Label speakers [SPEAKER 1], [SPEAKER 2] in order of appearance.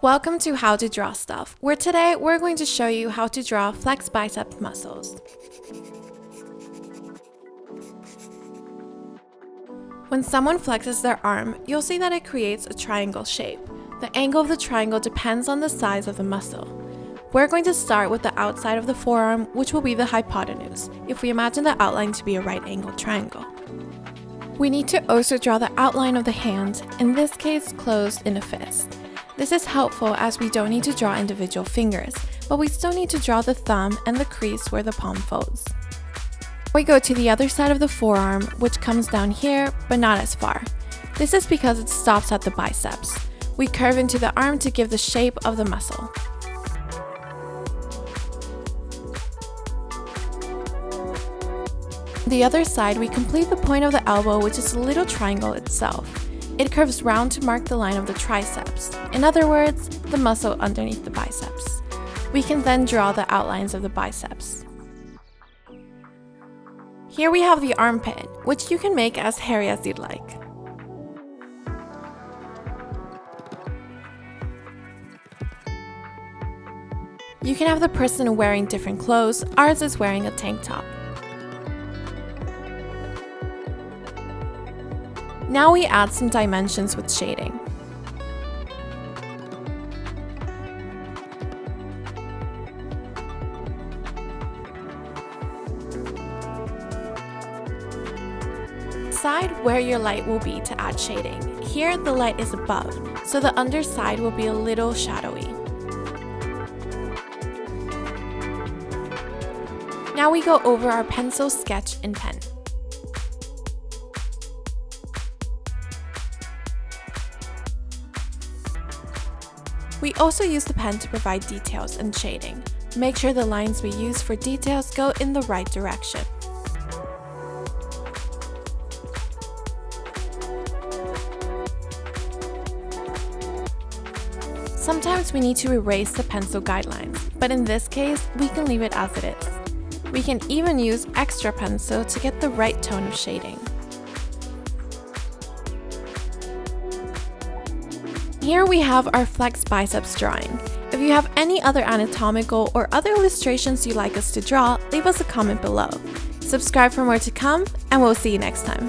[SPEAKER 1] Welcome to How to Draw Stuff, where today we're going to show you how to draw flexed bicep muscles. When someone flexes their arm, you'll see that it creates a triangle shape. The angle of the triangle depends on the size of the muscle. We're going to start with the outside of the forearm, which will be the hypotenuse, if we imagine the outline to be a right-angled triangle. We need to also draw the outline of the hand, in this case closed in a fist. This is helpful as we don't need to draw individual fingers, but we still need to draw the thumb and the crease where the palm folds. We go to the other side of the forearm, which comes down here, but not as far. This is because it stops at the biceps. We curve into the arm to give the shape of the muscle. The other side, we complete the point of the elbow, which is a little triangle itself. It curves round to mark the line of the triceps. In other words, the muscle underneath the biceps. We can then draw the outlines of the biceps. Here we have the armpit, which you can make as hairy as you'd like. You can have the person wearing different clothes. Ours is wearing a tank top. Now we add some dimensions with shading. Decide where your light will be to add shading. Here the light is above, so the underside will be a little shadowy. Now we go over our pencil, sketch, and pen. We also use the pen to provide details and shading. Make sure the lines we use for details go in the right direction. Sometimes we need to erase the pencil guidelines, but in this case, we can leave it as it is. We can even use extra pencil to get the right tone of shading. Here we have our flexed biceps drawing. If you have any other anatomical or other illustrations you'd like us to draw, leave us a comment below. Subscribe for more to come, and we'll see you next time.